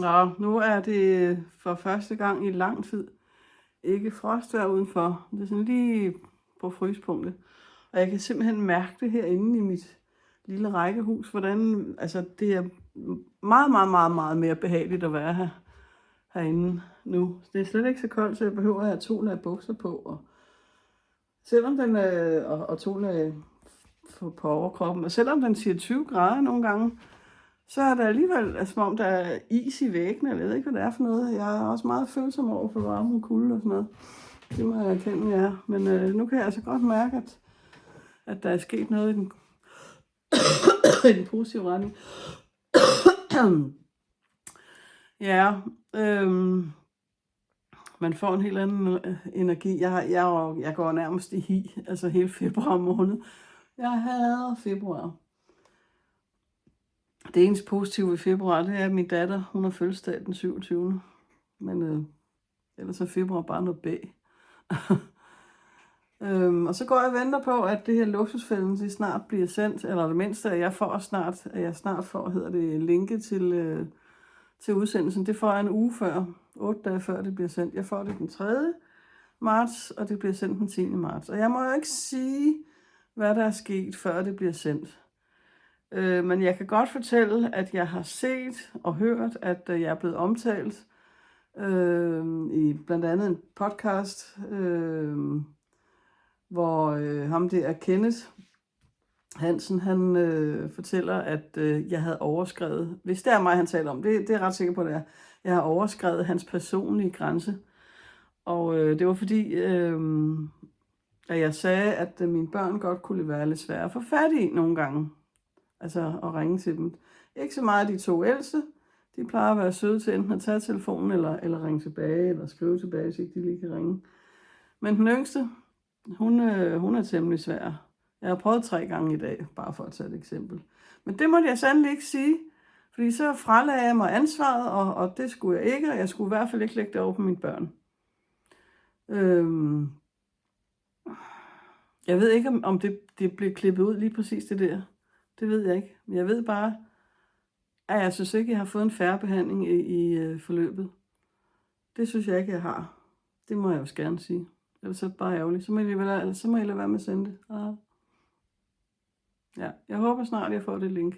Nå, nu er det for første gang i lang tid ikke frostvejr udenfor. Det er sådan lige på fryspunktet. Og jeg kan simpelthen mærke det herinde i mit lille rækkehus, hvordan altså det er meget, meget, meget, meget mere behageligt at være herinde nu. Det er slet ikke så koldt, så jeg behøver at have 2 lag bukser på. Og selvom den og 2 lag på overkroppen, og selvom den siger 20 grader nogle gange, så er det alligevel, som om der er is i væggene, eller jeg ved ikke, hvad det er for noget. Jeg er også meget følsom over for varme og kulde og sådan noget. Det må jeg erkende, jeg er. Men nu kan jeg altså godt mærke, at der er sket noget i den positive retning. Ja, man får en helt anden energi. Jeg går nærmest i hi, altså hele februar måned. Jeg hader februar. Det eneste positive i februar, det er, at min datter, hun har fødselsdag den 27. Men ellers er februar bare noget bag. Og så går jeg og venter på, at det her luksusfælden det snart bliver sendt, eller det mindste, at jeg snart får, linket til udsendelsen. Det får jeg en uge før, 8 dage før det bliver sendt. Jeg får det den 3. marts, og det bliver sendt den 10. marts. Og jeg må jo ikke sige, hvad der er sket, før det bliver sendt. Men jeg kan godt fortælle, at jeg har set og hørt, at jeg er blevet omtalt i blandt andet en podcast, hvor ham der Kenneth Hansen, han fortæller, at jeg havde overskrevet, hvis det er mig, han taler om, det er jeg ret sikker på, det er, jeg har overskrevet hans personlige grænse. Og det var fordi, at jeg sagde, at mine børn godt kunne være lidt svære at få fat i nogle gange. Altså at ringe til dem. Ikke så meget de 2 ældste. De plejer at være søde til enten at tage telefonen, eller ringe tilbage, eller skrive tilbage, hvis ikke de lige kan ringe. Men den yngste, hun er temmelig svær. Jeg har prøvet 3 gange i dag, bare for at tage et eksempel. Men det måtte jeg sandelig ikke sige, fordi så fralagde jeg mig ansvaret, og det skulle jeg ikke, og jeg skulle i hvert fald ikke lægge det over på mine børn. Jeg ved ikke, om det bliver klippet ud lige præcis det der. Det ved jeg ikke. Men jeg ved bare, at jeg synes ikke, jeg har fået en fair behandling i forløbet. Det synes jeg ikke, jeg har. Det må jeg også gerne sige. Ellers er det bare ærgerligt. Så må jeg lade være med at sende det. Ja, jeg håber snart, jeg får det link.